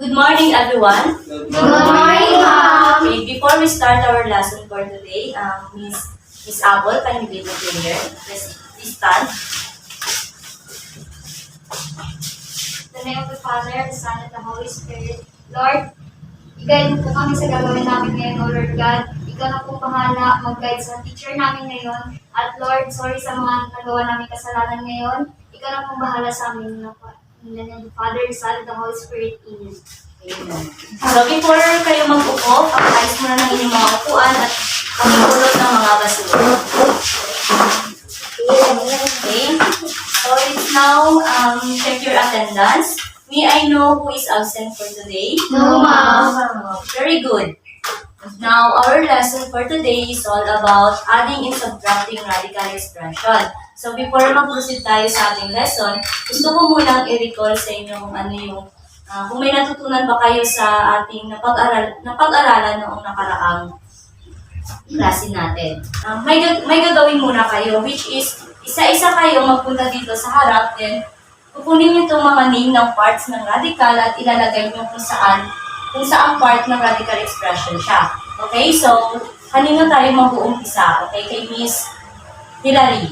Good morning, everyone. Good morning, ma'am. Okay, before we start our lesson for today, Miss Apple, can you lead the prayer? Please stand. In the name of the Father, the Son, and the Holy Spirit. Lord, i-guide mo po kami sa gagawin namin ngayon, O Lord God. Ikaw na po bahala mag-guide sa teacher namin ngayon. At Lord, sorry sa mga nagawa namin kasalanan ngayon. Ikaw na po bahala sa amin. In the name of the Father, the Son, and the Holy Spirit. Amen. Amen. So, before kayo mag-upo, pag-ayos muna ng inyong mga upuan at pag-iulot ng mga basura. Okay? So, it's now, check your attendance. May I know who is absent for today? No, ma'am. Very good. Now, our lesson for today is all about adding and subtracting radical expression. So, before mag-proceed tayo sa ating lesson, gusto ko munang i-recall sa inyo kung ano yung, kung may natutunan ba kayo sa ating napag-aralan noong nakaraang klase natin. May gagawin muna kayo, which is, isa-isa kayo magpunta dito sa harap, then kukunin niyo itong mga name ng parts ng radical at ilalagay niyo kung saang part ng radical expression siya. Okay, so, kanino tayo mag-uumpisa? Okay, kay Miss Hilary.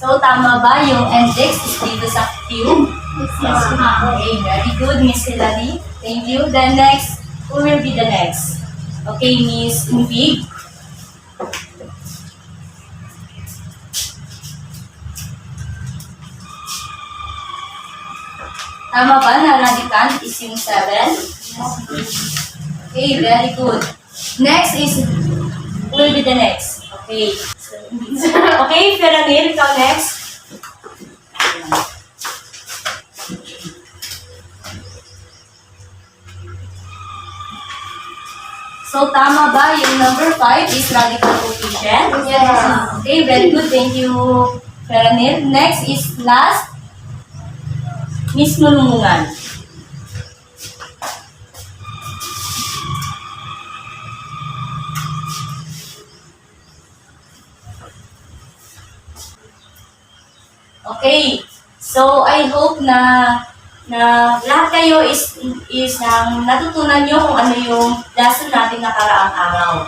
So, tama ba yung index is dito sa cube? Yes, ma'am. Okay, very good, Miss Hilary. Thank you. Then next, who will be the next? Okay, Miss Invig. Tama ba na radicand is yung 7? Okay, very good. Next is, who will be the next? Okay. Okay, Feranil, ikaw next. So, tama ba yung number 5 is radical coefficient? Yes. Okay, very good. Thank you, Feranil. Next is last, Miss Nulungan. Okay. So, I hope na lahat kayo is natutunan nyo kung ano yung lesson natin nakaraang araw.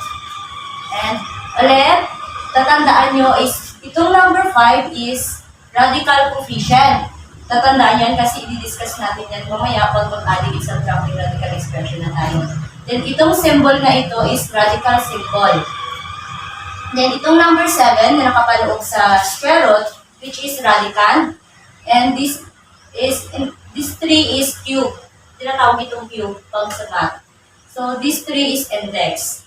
And ulit, tatandaan nyo is, itong number 5 is radical coefficient. Tatandaan yan kasi i-discuss natin yan mamaya pag mag-adding and subtracting radical expression na tayo. Then itong symbol na ito is radical symbol. Then itong number 7 na nakapaloob sa square root, which is radicand. And this 3 is cube. Tinatawag itong cube pag sa math. So this 3 is index.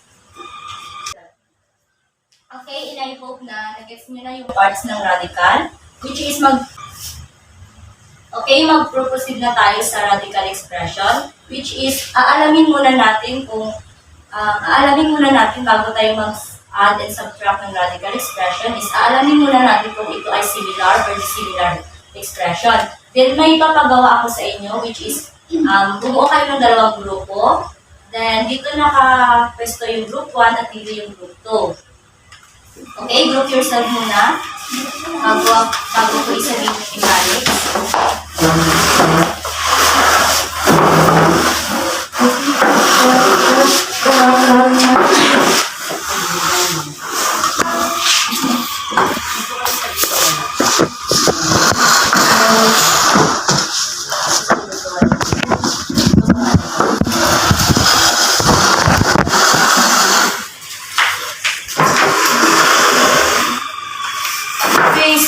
Okay, and I hope na nag-gets nyo na yung parts ng radical, which is mag-proceed na tayo sa radical expression, which is aalamin muna natin bago tayo mag-add and subtract ng radical expression, is aalamin muna natin kung ito ay similar or dissimilar expression. Then may papagawa ako sa inyo, which is bumuo kayo ng dalawang grupo. Then dito nakapwesto yung group 1 at dito yung group 2. Okay, group yourself muna. Bago ko isabihin yung mechanics.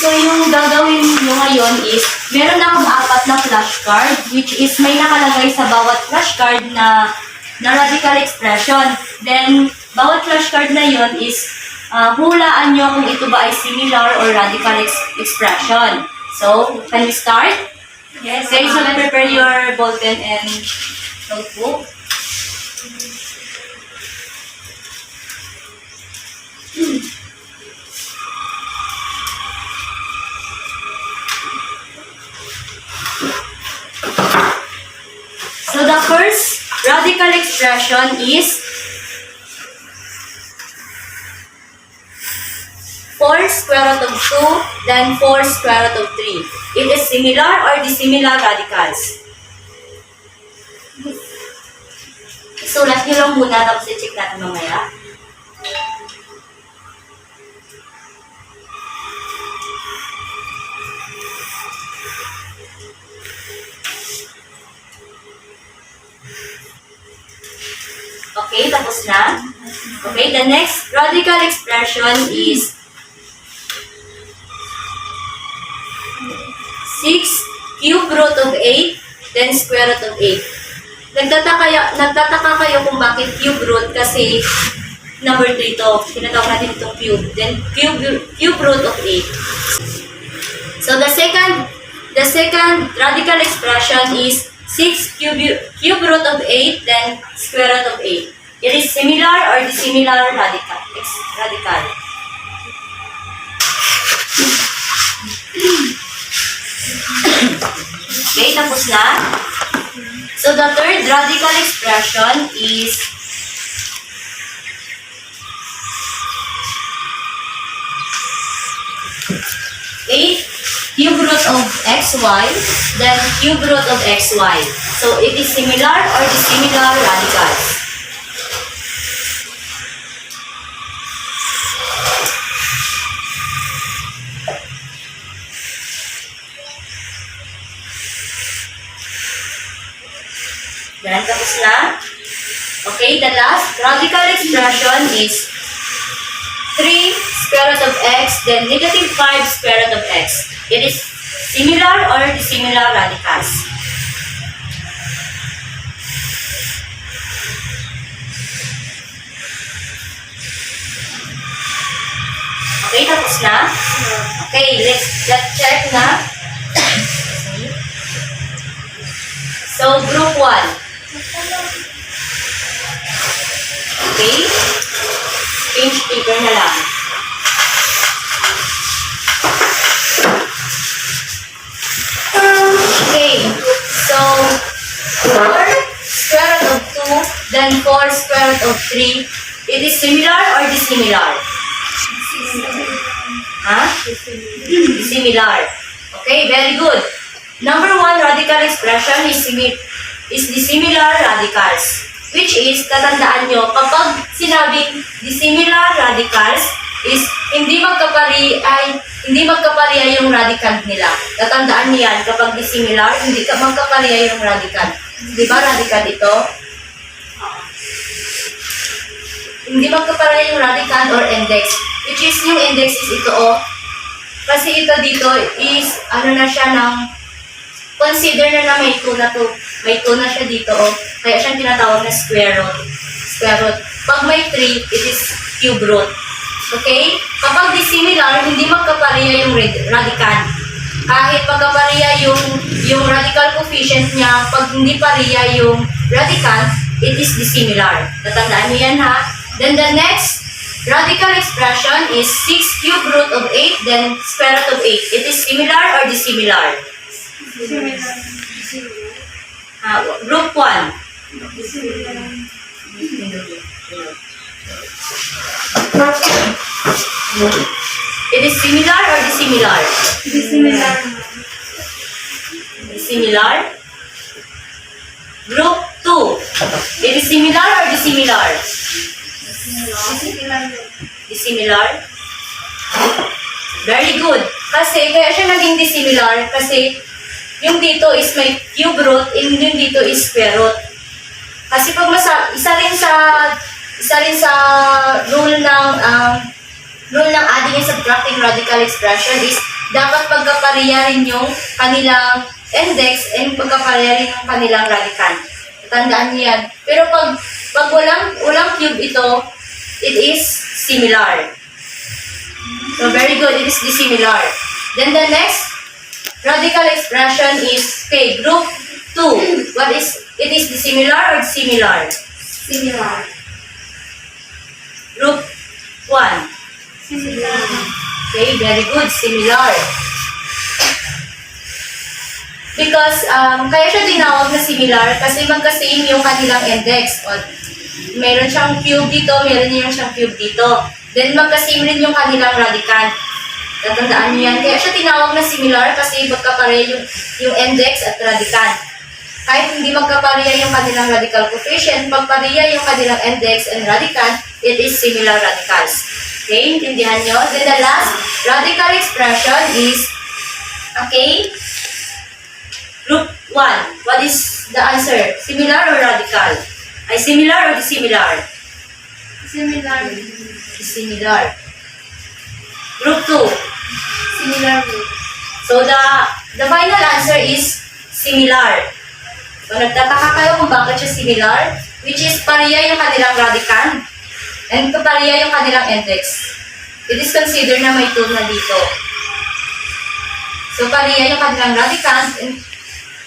So yung gagawin nyo ngayon is, meron akong 4 na flashcard, which is may nakalagay sa bawat flashcard na radical expression. Then, bawat flashcard na yon is, hulaan nyo kung ito ba ay similar or radical expression. So, can we start? Yes. Okay, so prepare your ball pen and notebook. So the first radical expression is 4 square root of 2, then 4 square root of 3. It is similar or dissimilar radicals. Isulat nyo lang muna, tapos i-check natin mamaya. Okay, tapos na. Okay, the next radical expression is 6 cube root of 8, then square root of 8. Nagtataka kayo kung bakit cube root kasi number 3 to. Tinatawag natin itong cube. Then cube root of 8. So the second radical expression is 6 cube root of 8, then square root of 8. It is similar or dissimilar radical. Okay, tapos na. So the third radical expression is 8 cube root of xy, then cube root of xy. So it is similar or dissimilar radicals. Yan, tapos na. Okay, the last radical expression is 3 square root of x, then negative 5 square root of x. It is similar or dissimilar radicals. Okay, tapos na. Okay, let's check na. So, group 1. Okay? Pinch paper na lang. Okay. So, 4 square root of 2, then 4 square root of 3. It is similar or dissimilar? Huh? Similar. Okay, very good. Number 1 radical expression is dissimilar radicals. Which is, tatandaan nyo, kapag sinabing dissimilar radicals, is hindi magkapareha yung radical nila. Tatandaan niyo yan, kapag dissimilar, hindi magkapareha yung radical. Di ba radical ito? Hindi magkapareha yung radical or index. Which is, yung index is ito, oh. Kasi ito dito is, ano na siya ng, consider na may 2 na to. May 2 na siya dito, oh. Kaya siyang tinatawag na square root. Square root. Pag may 3, it is cube root. Okay? Kapag dissimilar, hindi magkapareha yung radical. Kahit magkapareha yung radical coefficient niya, pag hindi pareha yung radical, it is dissimilar. Tatandaan niyo yan, ha? Then the next radical expression is 6 cube root of 8, then square root of 8. It is similar or dissimilar? Group 1. It is similar or dissimilar? Dissimilar. Group 2. It is similar or dissimilar? Dissimilar. Very good. Kasi, kaya siya naging dissimilar kasi yung dito is may cube root, and yung dito is square root. Kasi pag isa rin sa rule ng adding and subtracting radical expression is dapat pagkapareha rin yung kanilang index and pagkapareha rin yung kanilang radical. Tandaan niyo yan. Pero pag walang cube ito, it is similar. So very good, it is dissimilar. Then the next radical expression is, okay, group 2. It is dissimilar or similar? Similar. Group 1. Similar. Okay, very good, similar. Because, kaya siya tinawag na similar kasi magka-same yung kanilang index. O, meron siyang cube dito, meron siyang cube dito. Then magka-same rin yung kanilang radicand. Tatandaan niyo yan. Kaya siya tinawag na similar kasi magkapareha yung index at radicand. Kahit hindi magkapareha yung kanilang radical coefficient, pagpareha yung kanilang index and radicand, it is similar radicals. Okay, intindihan nyo? Then the last radical expression is, okay, group 1. What is the answer? Similar or radical? Ay, similar or dissimilar? Similar. Dissimilar. Group 2. Similar with. So the final answer is similar. So nagtataka kayo kung bakit siya similar, which is pareha yung kanilang radicand and pareha yung kanilang index. It is considered na may 2 na dito. So pareha yung kanilang radicand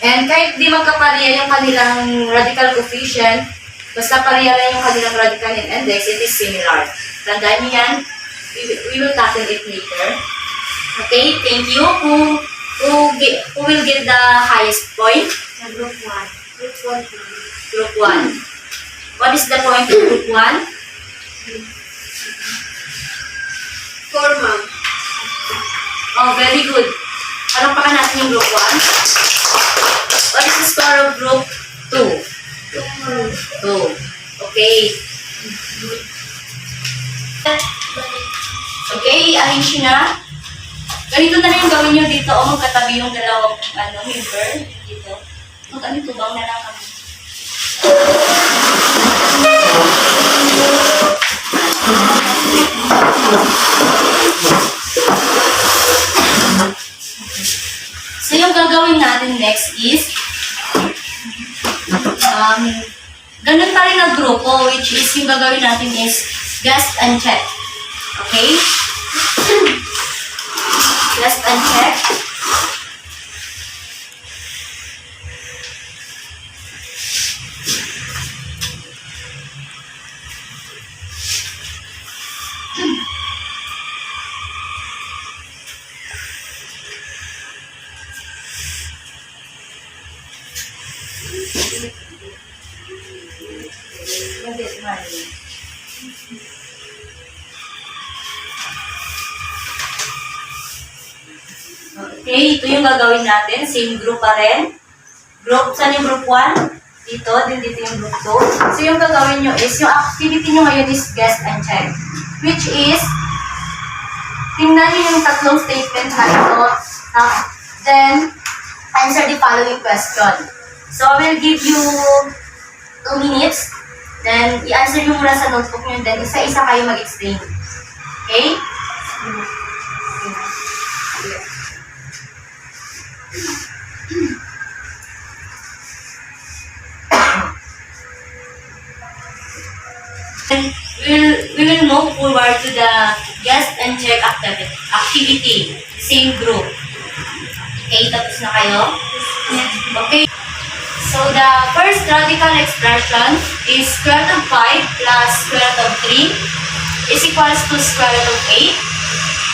and kahit di magkapareha yung kanilang radical coefficient, basta pareha lang yung kanilang radicand and index, it is similar. Tandaan niyo yan. We will tackle it later. Okay, thank you. Who will get the highest point? Na group 1. Group 1. Group 1. What is the point of group 1? 4, ma'am. Oh, very good. Palakpakan natin yung group 1. What is the score of group 2? 2. Okay. Okay, arrange na. Ganito na rin yung gawin nyo dito o magkatabi yung dalawang member dito. Tubang na lang kami. So yung gagawin natin next is ganun pa rin na grupo, which is yung gagawin natin is guess and check. Okay? Guess and check. Okay, ito yung gagawin natin. Same group pa rin. Group, saan yung group 1? Dito, din dito yung group 2. So yung gagawin nyo is, yung activity nyo ngayon is guess and check. Which is, tingnan nyo yung tatlong statement na ito. Then, answer the following question. So I will give you 2 minutes. Then, i-answer nyo muna sa notebook nyo. Then, isa-isa kayo mag-explain. Okay? We will move forward to the guess and check activity. Same group. Okay, tapos na kayo? Okay. So the first radical expression is square root of 5 plus square root of 3 is equals to square root of 8.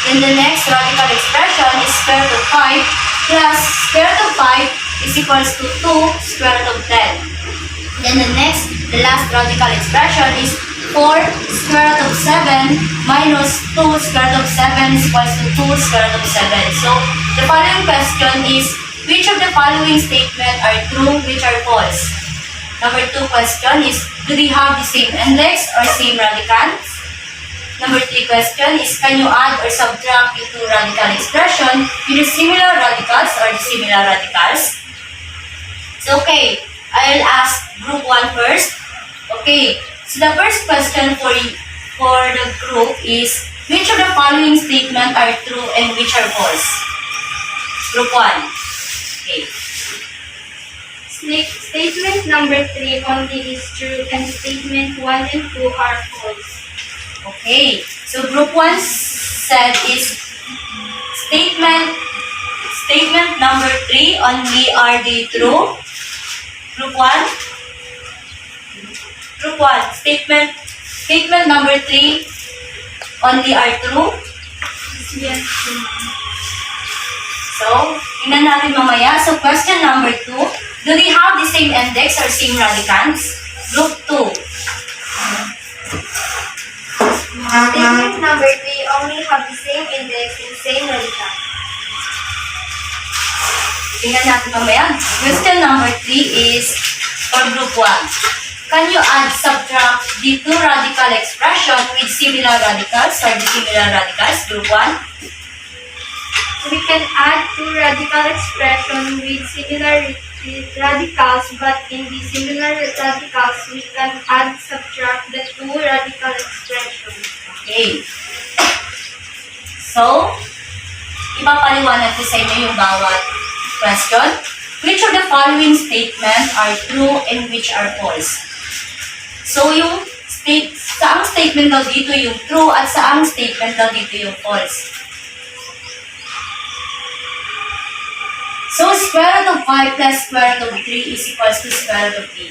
Then the next radical expression is square root of 5 plus square root of 5 is equals to 2 square root of 10. Then the last radical expression is 4 square root of 7 minus 2 square root of 7 is equals to 2 square root of 7. So the following question is, which of the following statements are true, which are false? Number 2 question is, do they have the same index or same radicand? Number 3 question is, can you add or subtract the two radical expression with the similar radicals or dissimilar radicals? So okay, I'll ask group 1 first. Okay, so the first question for the group is, which of the following statements are true and which are false? Group 1. Okay. Statement number 3 only is true and statement 1 and 2 are false. Okay. So group 1 said is statement number 3 only are they true? Group 1? Group 1. Statement number 3 only are true? Yes. So, tingnan natin mamaya. So, question number 2. Do they have the same index or same radicands? Group 2. Statement number 3 only have the same index and same radical. Tingnan natin mamaya. Question number 3 is for group 1. Can you add, subtract the two radical expression with similar radicals or dissimilar radicals? Group 1. We can add two radical expressions with similar radicals, but in the similar radicals, we can add subtract the two radical expressions. Okay. So, ipapaliwanag ko sa inyo yung bawat question. Which of the following statements are true and which are false? So, yung saang statement daw dito yung true at saang statement daw dito yung false. So, square root of 5 plus square root of 3 is equals to square root of 3.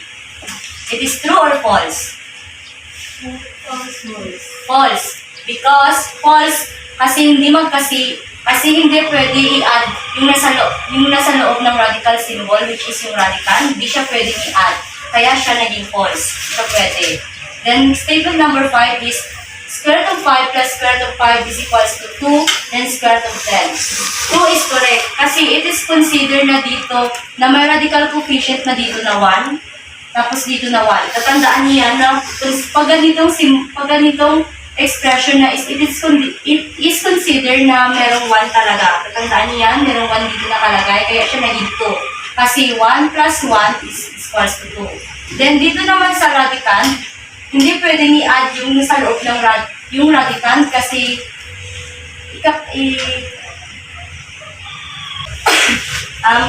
It is true or false? False. Because false, kasi hindi hindi pwede i-add yung nasa loob ng radical symbol, which is yung radical, hindi siya pwede i-add. Kaya siya naging false. Siya pwede. Then, statement number 5 is square root of 5 plus square root of 5 is equals to 2, then square root of 10. 2 is correct. Kasi it is considered na dito, na may radical coefficient na dito na 1, tapos dito na 1. Tatandaan niyo yan na pag ganitong expression na it is considered na merong 1 talaga. Tatandaan niyo yan, merong 1 dito nakalagay, kaya siya naging 2. Kasi 1 plus 1 is equals to 2. Then dito naman sa radicand, hindi pwedeng i-add yung nasa loob ng yung radicand kasi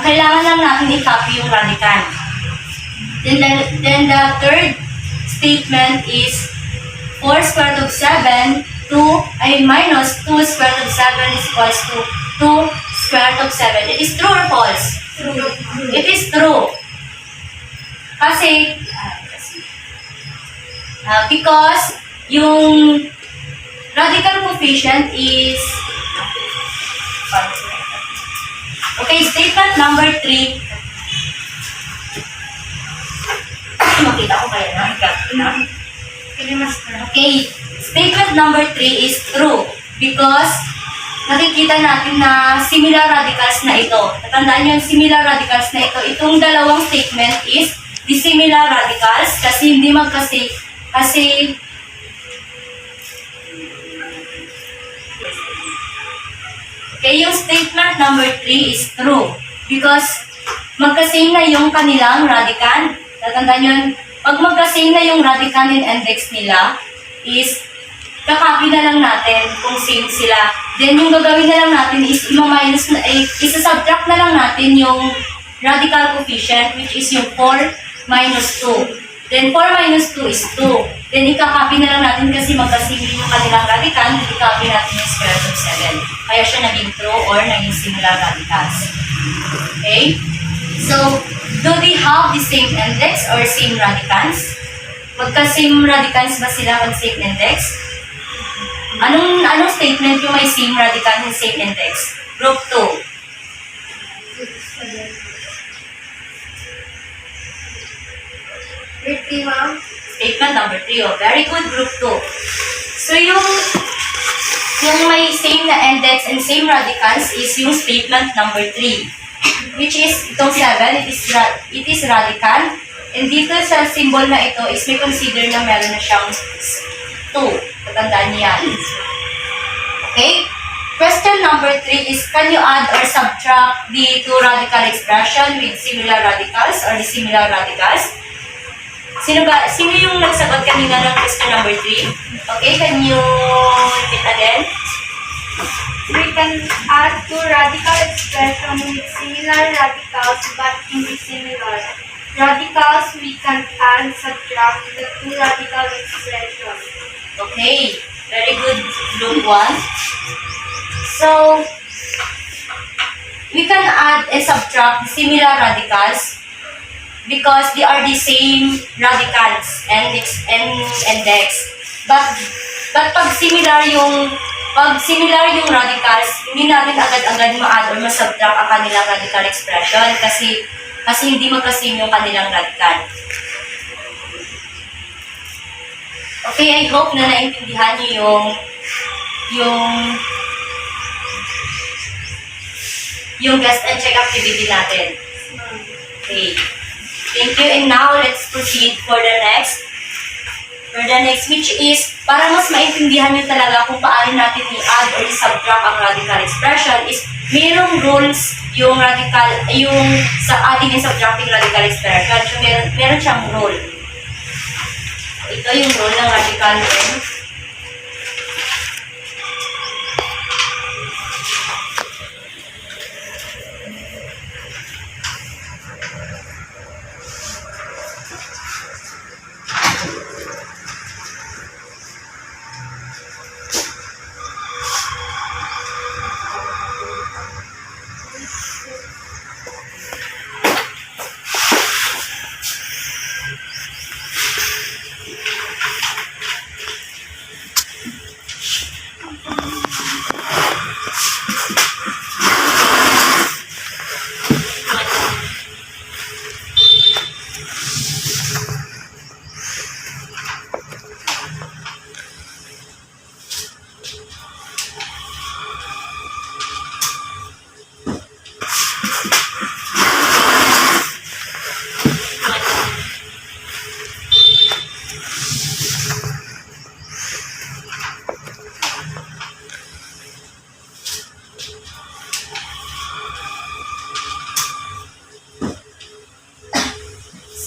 kailangan lang natin i-copy yung radicand. Then the third statement is 4 square root of 7 minus 2 square root of 7 is equals to 2 square root of 7. It is true or false? True. It is true. Kasi because yung radical coefficient is okay, statement number 3. Makita ko kaya na. Okay, statement number 3 is true because nakikita natin na similar radicals na ito. Tatandaan nyo yung similar radicals na ito. Itong dalawang statement is dissimilar radicals kasi hindi kasi okay, yung statement number 3 is true because magkasame na yung kanilang radicand. Tatandaan yun, pag magkasame na yung radicand and index nila is kakopy na lang natin kung same sila. Then yung gagawin na lang natin is isa-subtract na lang natin yung radical coefficient which is yung 4 minus 2. Then 4 minus 2 is 2. Then i-copy na lang natin kasi magkasame yung kanilang radicand, i-copy natin yung square root of 7. Kaya siya naging true or naging similar radicals. Okay? So, do they have the same index or same radicals? Magka-same radicals ba sila pag same index? Anong statement yung may same radical and same index? Group 2. Statement number 3. Oh, very good, group 2. So, yung may same na index and same radicals is yung statement number 3. Which is, itong 7, it is radical. And dito sa symbol na ito is may consider na meron na siyang 2. Tatandaan niya yan. Okay? Question number 3 is, can you add or subtract the two radical expression with similar radicals or dissimilar radicals? Sino yung nagsagot kanina ng question number 3? Okay, can you repeat again? We can add two radical expressions with similar radicals but in dissimilar radicals. We can add subtract the two radical expressions. Okay, very good, group 1. So, we can add and subtract similar radicals because they are the same radicals and index. But pag similar yung radicals, hindi natin agad-agad ma-add or ma-subtract ang kanilang radical expression kasi hindi magkasame yung kanilang radical. Okay, I hope na naintindihan niyo yung yung guest and check activity natin. Okay. Thank you. And now, let's proceed for the next. Which is, para mas maintindihan nyo talaga kung paano natin i-add or i-subtract ang radical expression, is mayroong rules yung sa adding and subtracting radical expression. So, meron siyang rule. Ito yung rule ng radical and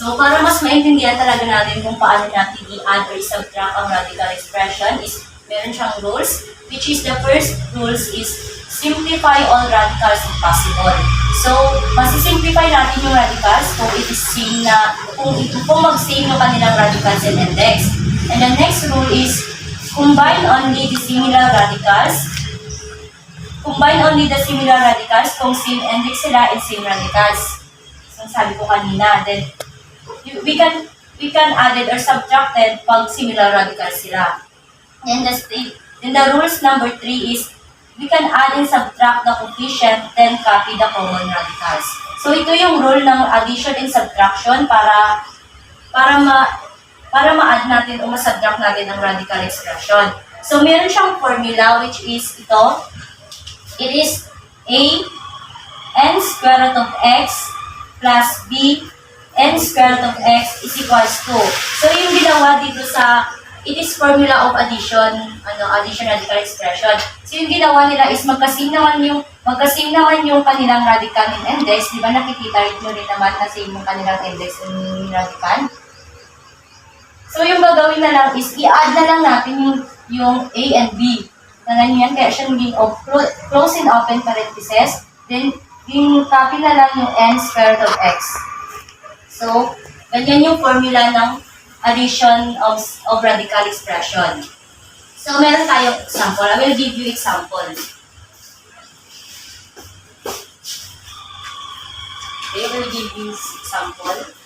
so, para mas maintindihan talaga natin kung paano natin i-add or i-subtract ang radical expression is meron siyang rules, which is the first rules is simplify all radicals if possible. So, masisimplify natin yung radicals kung it is same na, kung mag-same yung kanilang radicals and index. And the next rule is combine only the similar radicals. Combine only the similar radicals kung same index sila and same radicals. So, sabi ko kanina, then we can add it or subtract it pag similar radicals sila. And the rules number 3 is we can add and subtract the coefficient, then copy the common radicals. So ito yung rule ng addition and subtraction para ma-add natin o ma-subtract natin ang radical expression. So meron siyang formula which is ito. It is a n square root of x plus b n square root of x is equals to. So, yung ginawa dito sa, it is formula of addition, addition radical expression. So, yung ginawa nila is magkasame naman yung kanilang radical and index. Di ba nakikita nyo rin naman na same yung kanilang index and radical? So, yung gagawin na lang is, i-add na lang natin yung a and b. Ganun yan, kaya siya naging close and open parentheses. Then, yung copy na lang yung n square root of x. So, ganyan yung formula ng addition of radical expression. So, meron tayong example. I will give you example. Okay, I will give you example.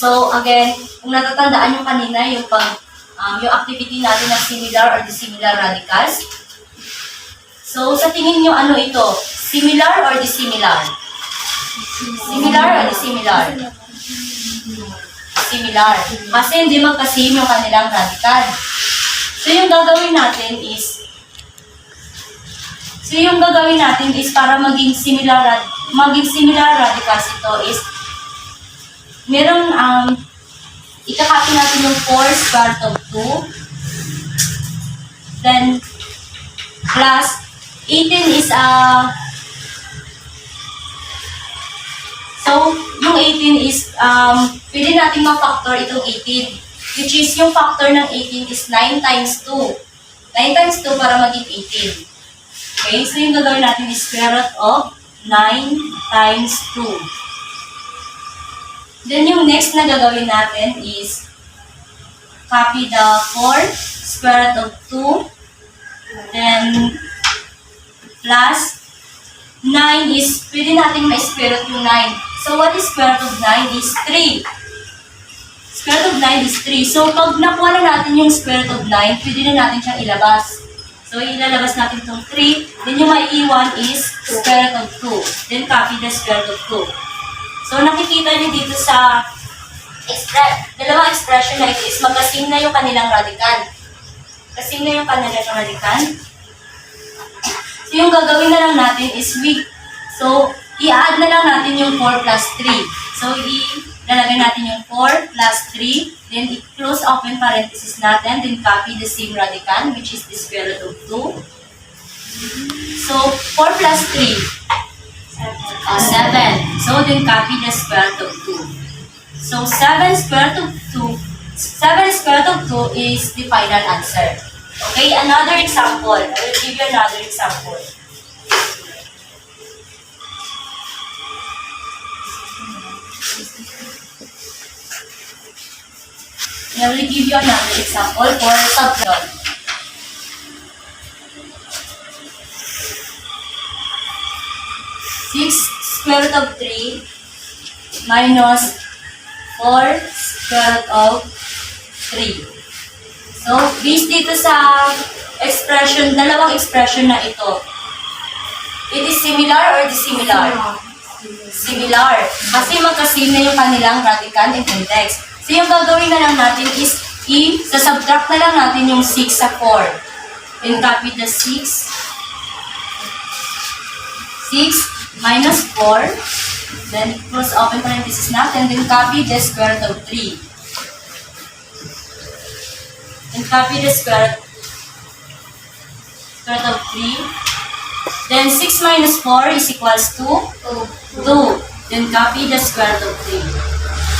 So, again, kung natatandaan nyo kanina yung activity natin ng similar or dissimilar radicals. So, sa tingin nyo, ano ito? Similar or dissimilar? Similar or dissimilar? Similar. Kasi hindi magkasame yung kanilang radical. So, yung gagawin natin is para maging similar radicals ito is merong, ikakopy natin yung 4 square root of 2. Then, plus, 18 is, so, yung 18 is, pwede natin ma-factor itong 18. Which is, yung factor ng 18 is 9 times 2. 9 times 2 para maging 18. Okay, so yung gagawin natin is square root of 9 times 2. Then, yung next na gagawin natin is copy the 4 square root of 2. Then, plus 9 is, pwede natin ma-square root yung 9. So, what is square root of 9 is 3. Square root of 9 is 3. So, pag nakuha na natin yung square root of 9, pwede na natin siyang ilabas. So, ilalabas natin itong 3. Then, yung maiiwan is square root of 2. Then, copy the square root of 2. So, nakikita niyo dito sa dalawang expression na ito is magkasing na yung kanilang radical. Kasing na yung kanilang radical. So, yung gagawin na lang natin is i-add na lang natin yung 4 plus 3. So, ilalagay natin yung 4 plus 3. Then, i-close open parenthesis natin. Then, copy the same radical, which is the square root of 2. So, 4 plus 3. 7. So, then copy the square root of 2. So, 7 square root of 2 is the final answer. Okay, another example. I will give you another example. I will give you another example for subtraction. 6 square root of 3 minus 4 square root of 3. So, based dito sa expression, dalawang expression na ito, it is similar or dissimilar? Similar. Kasi magka-same na yung kanilang radical and index. So, yung gagawin na lang natin is subtract na lang natin yung 6 sa 4. Then, copy the 6. 6 minus 4. Then, close open parenthesis natin. Then, copy the square root of 3. Then, copy the square root of 3. Then, 6 minus 4 is equals to 2. Then, copy the square root of 3.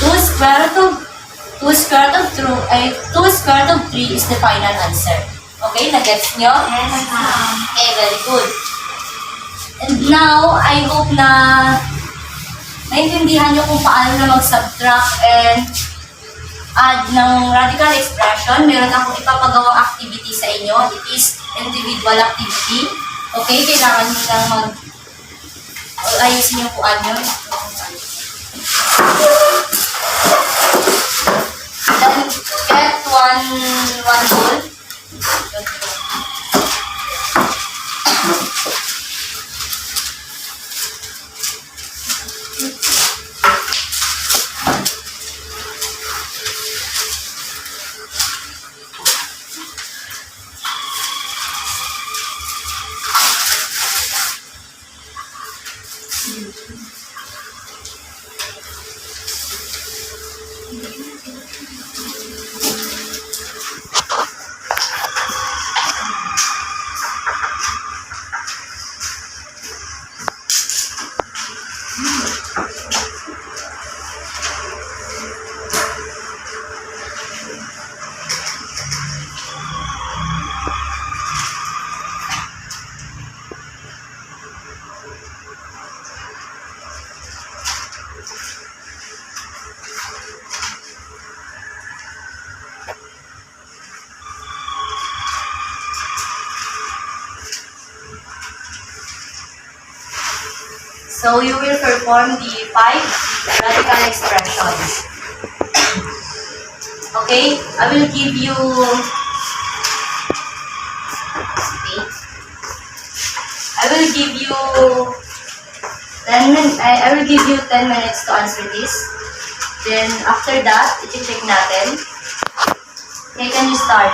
2 square root of 3 is the final answer. Okay, na-gets nyo? Yes, ma'am. Okay, very good. And now, I hope na naintindihan nyo kung paano na mag-subtract and add ng radical expression. Meron akong ipapagawang activity sa inyo. It is individual activity. Okay, kailangan nyo lang ayusin yung kuan nyo. Then, get one whole. So, you will perform the 5 radical expressions. Okay? I will give you... Okay. I will give you 10 minutes. I will give you 10 minutes to answer this. Then, after that, i-check natin. Okay, can you start?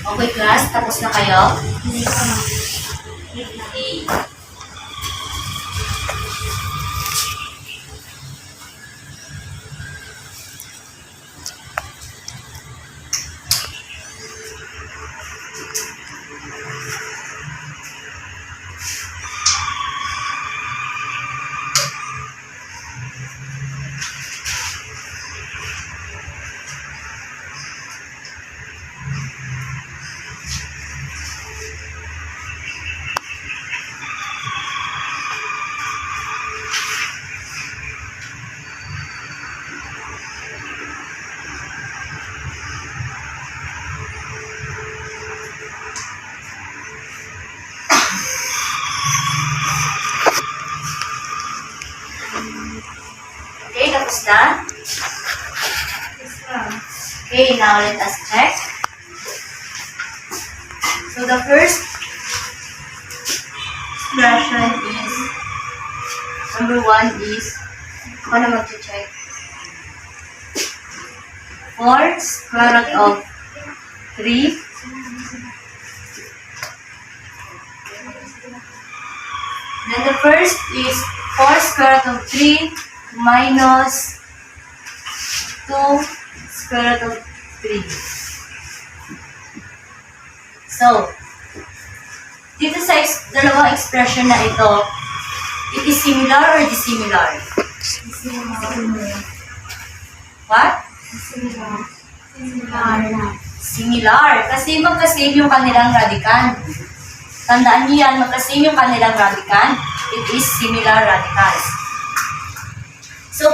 Okay, class, tapos na kayo? Hindi pa na. Okay. Okay, tapos na? Yes, ma'am. Okay, now let us check. So the first expression is, number 1 is, ako na mag-check. 4 square root of 3 then the first is 4 square root of 3 minus 2 square root of 3. So, dito sa dalawang expression na ito, it is similar or dissimilar? What? Similar. Kasi magka-same yung kanilang radican. Tandaan niyo yan, magka-same yung kanilang radican. It is similar radicals. So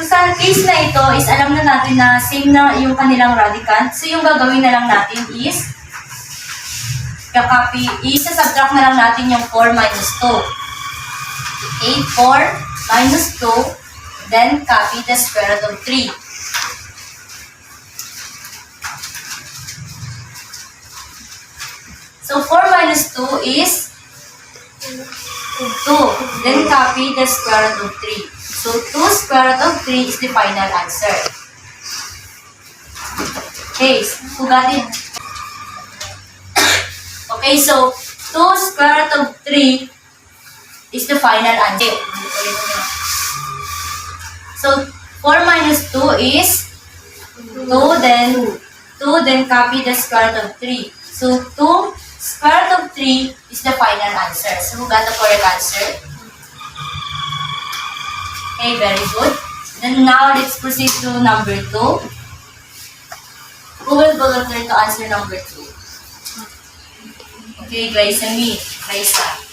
sa case na ito is alam na natin na same na yung kanilang radicand. So yung gagawin na lang natin is isa-subtract na lang natin yung 4 minus 2. Okay, 4 minus 2, then copy the square root of 3. So 4 minus 2 is 2. Then copy the square root of 3. So 2 square root of 3 is the final answer. Okay, sugatin. Okay, so 2 square root of 3 is the final answer. So 4 minus 2 is 2, then copy the square root of 3. So 2 square root of 3 is the final answer. So who got the correct answer? Okay, very good. Then now let's proceed to number 2. Who will volunteer to answer number 2? Okay, Grace and me. Graisa.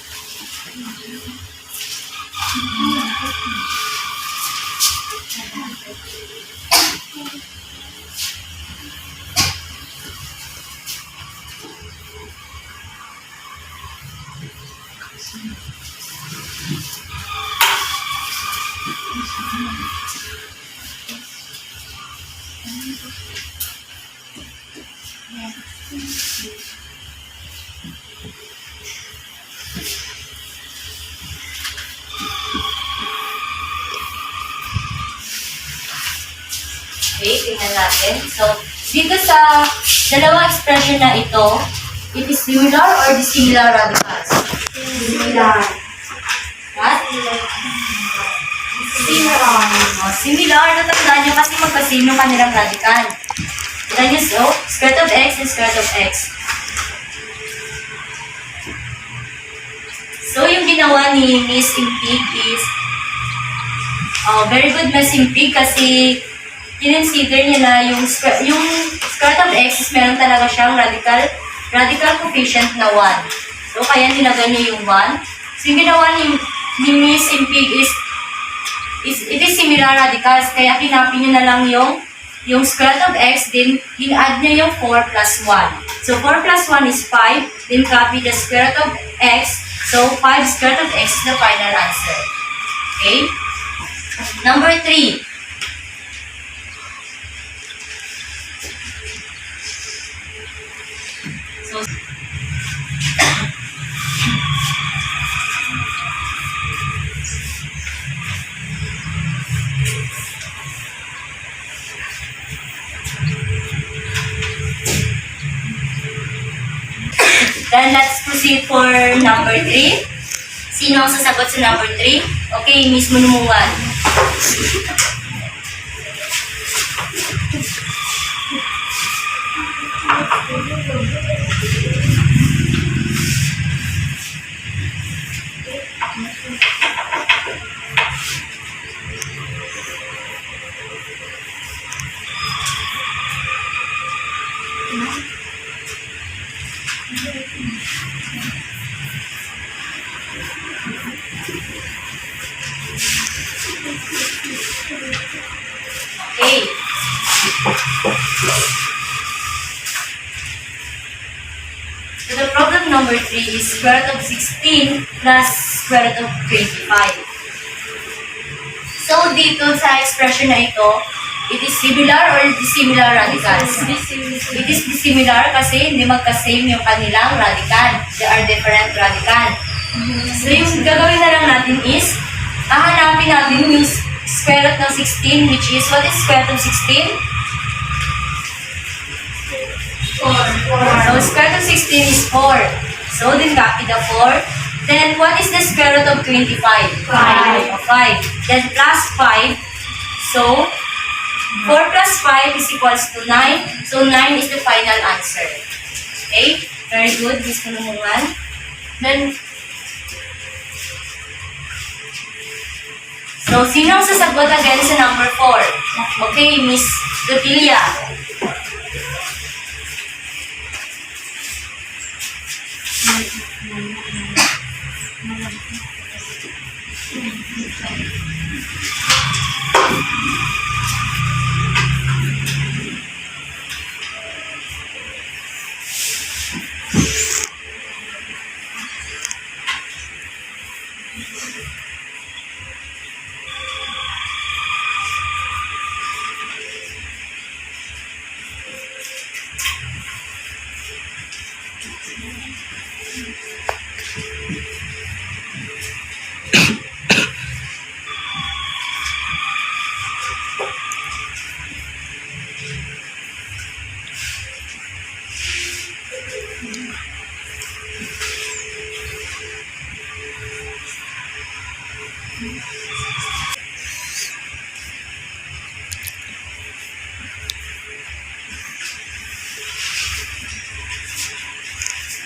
Okay, tingnan natin. So, dito sa dalawang expression na ito, it is similar or dissimilar radicals? Similar. What? Similar. Similar. Natandaan nyo kasi magkasame yung kanilang radical. Kita nyo, so, square root of x and square root of x. So, yung ginawa ni Miss Impig is very good Miss Impig kasi kinonsider niya na yung square root of x is meron talaga siyang radical coefficient na 1. So, kaya nilagay niya yung 1. So, yung ginawa ni Miss Impig is it is similar radicals. Kaya kinapin niya na lang yung square root of x, then in-add niya yung 4 plus 1. So, 4 plus 1 is 5. Then, copy the square root of x. So, 5 square root of x is the final answer. Okay? Number 3. So, then let's proceed for number 3. Sino ang sasagot sa number 3? Okay, Miss Munumuan. Okay. So the problem number 3 is square root of 16 plus square root of 25. So dito sa expression na ito, it is similar or dissimilar radicals? It is dissimilar kasi hindi magka-same yung kanilang radical. They are different radical. So yung gagawin na lang natin is, hahanapin natin yung square root ng 16, which is, what is square root of 16? 4. So square root of 16 is 4. So then copy the 4. Then what is the square root of 25? 5. Then plus 5. So 4 plus 5 is equals to 9. So 9 is the final answer. Okay? Very good, Miss Munumuan. Then So, sino ang sasagot again sa number 4? Okay, Miss Dotilia.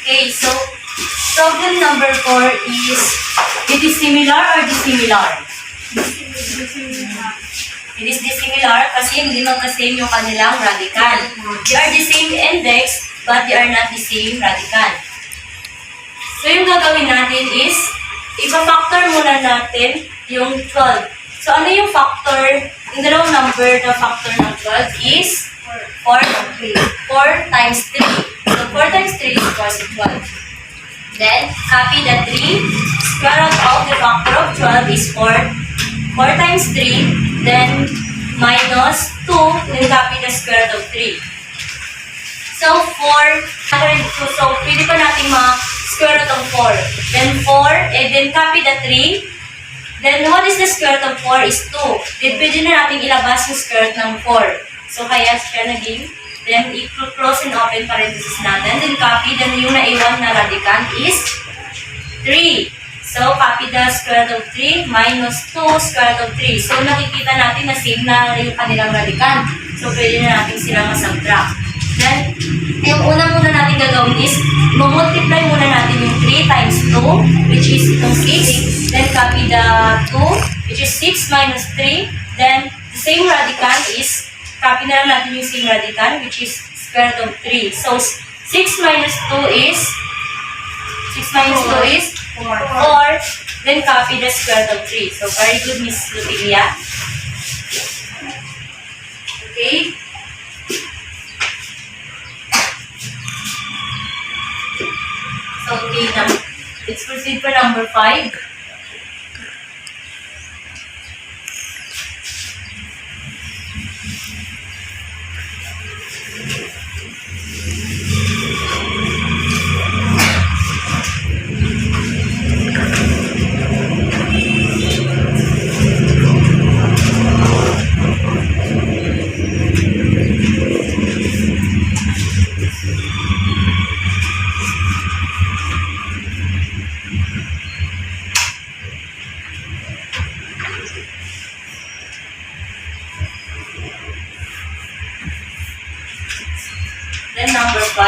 Okay, so problem number 4 is, it is similar or dissimilar? It is dissimilar kasi hindi magka-same yung kanilang radical. They are the same index, but they are not the same radical. So yung gagawin natin is, ipa-factor muna natin yung 12. So ano yung factor, yung dalawang number na factor ng 12 is 4 times 3. So 4 times 3 is equals to 12. Then, copy the 3. Square root of the factor of 12 is 4. 4 times 3. Then, minus 2. Then, copy the square root of 3. So, 4. So, pwede pa natin square root of 4. Then, 4. And then, copy the 3. Then, what is the square root of 4 is 2. Then, pwede na natin ilabas yung square root ng 4. So, kaya siya naging, then, i-close and open parenthesis natin. Then, copy. Then, yung naiwan na radical is 3. So, copy the square root of 3 minus 2 square root of 3. So, nakikita natin na same na yung kanilang radical. So, pwede na natin silang masubtract. Then, yung una muna natin gagawin is, multiply muna natin yung 3 times 2, which is itong 6. Then, copy the 2, which is 6 minus 3. Then, the same radical is, copy na lang natin yung same radical, which is square root of 3. So, 6 minus 2 is 4. Then, copy the square root of 3. So, very good, Miss Lutelia. Okay. So, okay, let's proceed for number 5. Then number 5.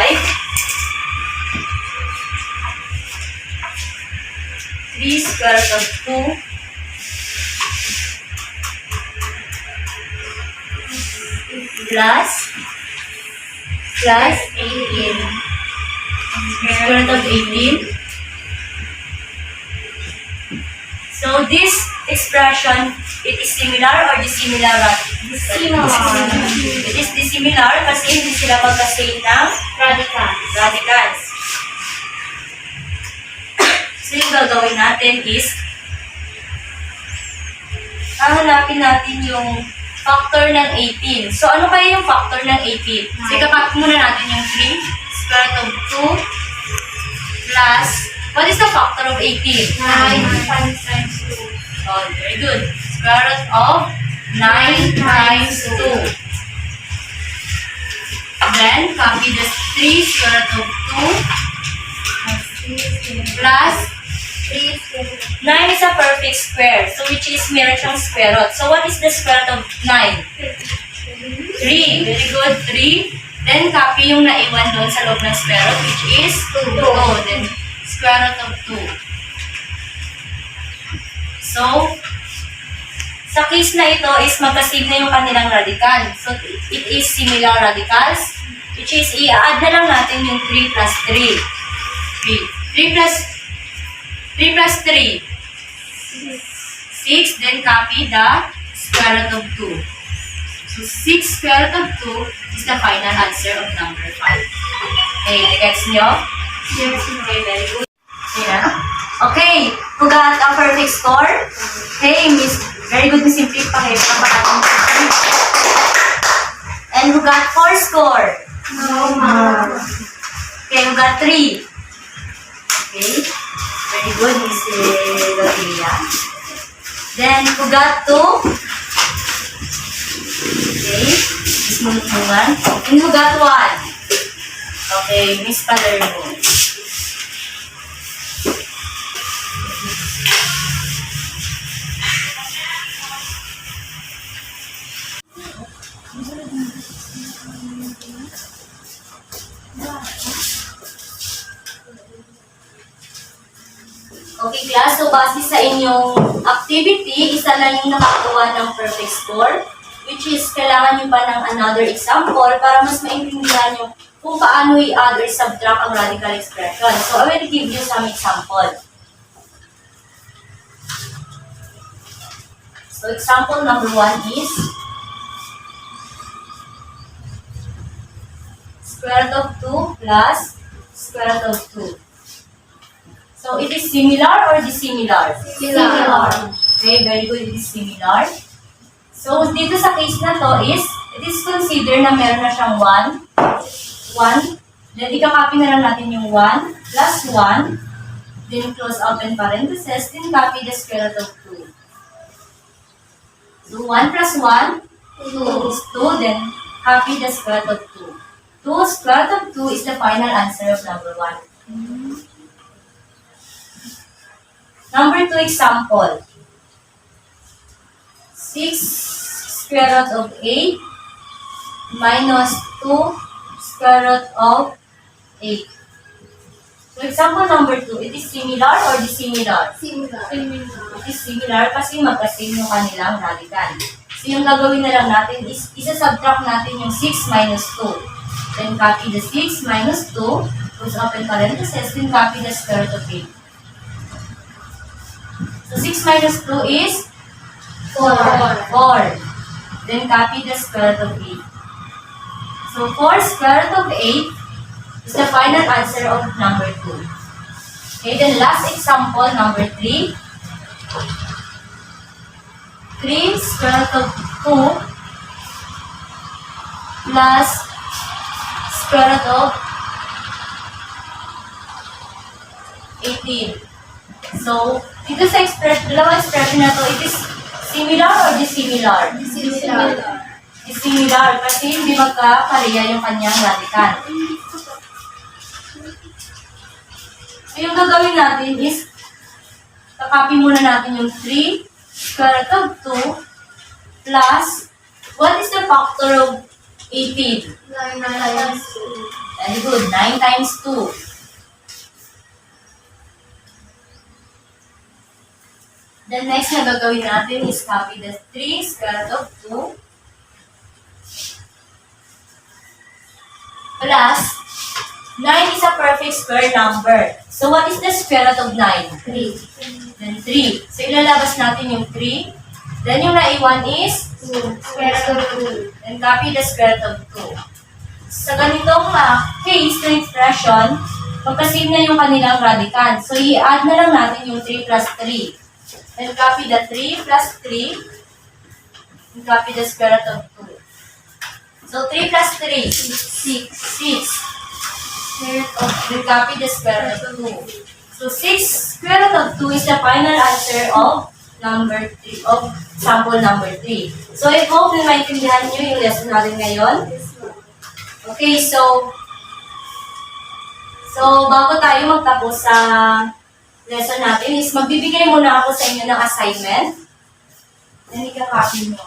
3 square root of 2 plus 18. Square root of 18. So this expression, it is similar or dissimilar? Dissimilar. It is dissimilar kasi hindi sila magka-same ng radicals. So yung gagawin natin is, hahanapin natin yung factor ng 18. So ano kaya yung factor ng 18? So ikakapit muna natin yung 3 square root of 2 plus, what is the factor of 18? 9 times 2. Oh, very good. Square root of 9 times 2. Then, copy the 3 square root of 2 plus 9 is a perfect square. So, which is meron siyang square root. So, what is the square root of 9? 3. Very good. 3. Then, copy yung naiwan doon sa loob ng square root, which is 2. Then, square root of 2. So, Sa case na ito is magkasame na yung kanilang radical. So, it is similar radicals, which is i-add na lang natin yung 3 plus 3. 3 plus 3. 6, then copy the square root of 2. So, 6 square root of 2 is the final answer of number 5. Okay, gets nyo? Yes. Okay, very good. Yeah. Okay, who got a perfect score? Okay, Miss, very good, Miss Simply. And who got 4 score? No, ma'am. Okay, who got 3? Okay, very good, Miss Rodria. Then, who got 2? Okay, Miss Munungan. And who got 1? Okay, Miss Palermo. Okay, class. So, base sa inyong activity, isa lang yung nakakuha ng perfect score, which is kailangan nyo pa ng another example para mas maintindihan nyo kung paano i-add or subtract ang radical expression. So, I will give you some example. So, example number 1 is square root of 2 plus square root of 2. So, it is similar or dissimilar? Similar. Okay, very good. It is similar. So, dito sa case na to is, it is considered na meron na siyang 1. Then, ikakopy na lang natin yung 1 plus 1. Then, close open parenthesis. Then, copy the square root of 2. So, 1 plus 1 is 2. Then, copy the square root of 2. 2 square root of 2 is the final answer of number 1. Number 2 example. 6 square root of 8 minus 2 square root of 8. So example number 2, it is similar or dissimilar? Similar. It is similar kasi magkasame yung kanilang radical. So yung gagawin na lang natin is isa-subtract natin yung 6 minus 2. Then copy the 6 minus 2, close open parenthesis, then copy the square root of 8. So 6 minus 2 is 4. Then copy the square root of 8. So 4 square root of 8 is the final answer of number 2. Okay, then last example, number 3. 3 square root of 2 plus square root of 18. So, dito sa dalawang expression na to, it is similar or dissimilar? Similar. Dissimilar kasi hindi magkakareha yung kanyang radical. So, yung gagawin natin is, kakopy muna natin yung 3 square root of 2 plus, what is the factor of 18? 9 times Very good, 9 times 2. The next na gagawin natin is copy the 3 square root of 2 plus 9 is a perfect square number. So what is the square root of 9? 3. Then 3. So ilalabas natin yung 3. Then yung naiwan is 2. Square root of 2. then copy the square root of 2. Sa ganitong case ng expression, magkasame na yung kanilang radical. So i-add na lang natin yung 3 plus 3. Then copy the 3 plus 3. And copy the square root of 2. So 3 plus 3. 6. 6. Then copy the square root of 2. So 6 square root of 2 is the final answer of number 3, of sample number 3. So I hope na maintindihan nyo yung lesson natin ngayon. Okay, so bago tayo magtapos sa lesson natin is magbibigay muna ako sa inyo ng assignment. Then ika-copy nyo.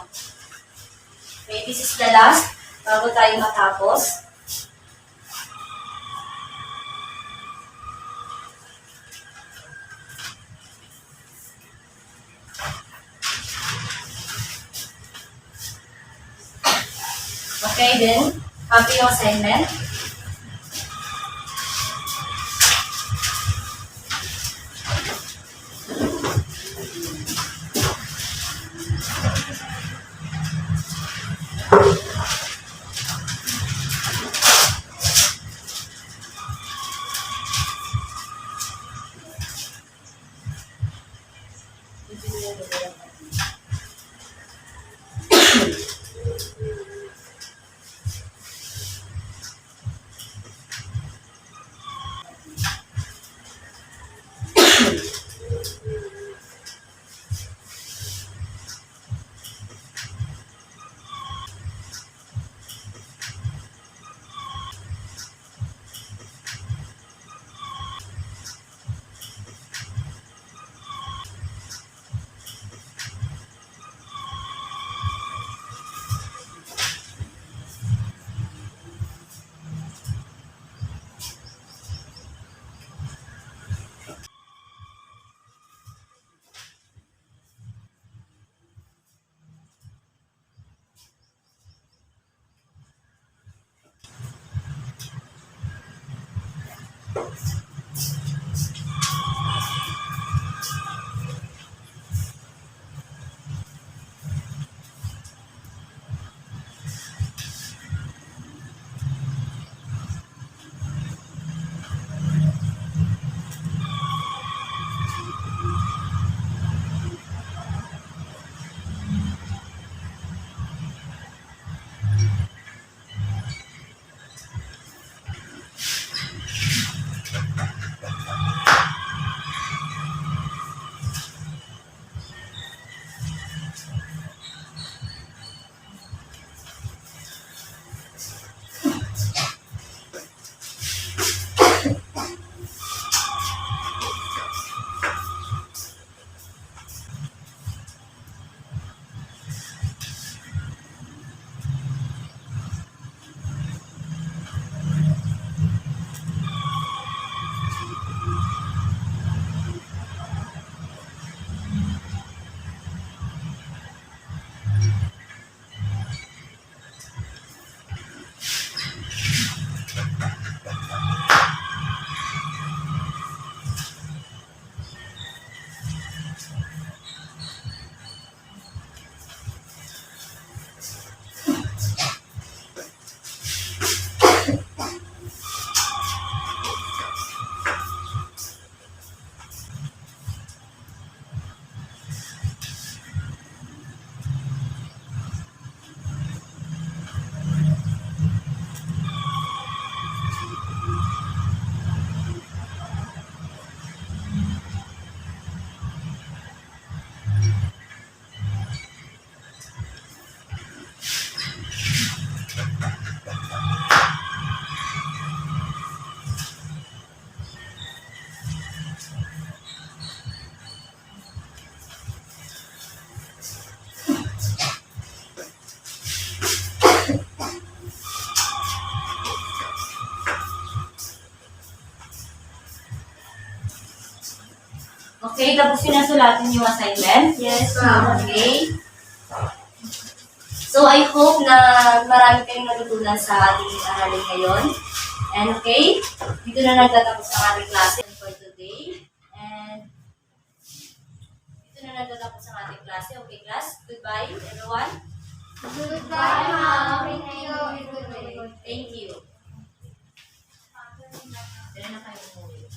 Okay, this is the last bago tayo matapos. Okay, then, copy yung assignment. Okay, tapos sinasulatin yung assignment? Yes, ma'am. Okay. So, I hope na marami kayong natutunan sa ating aralin ngayon. And okay, dito na nagtatapos ang ating klase for today. And dito na nagtatapos ang ating klase. Okay, class? Goodbye, everyone. Goodbye, ma'am. Thank you. Thank you. Diyan na kayo umuwi.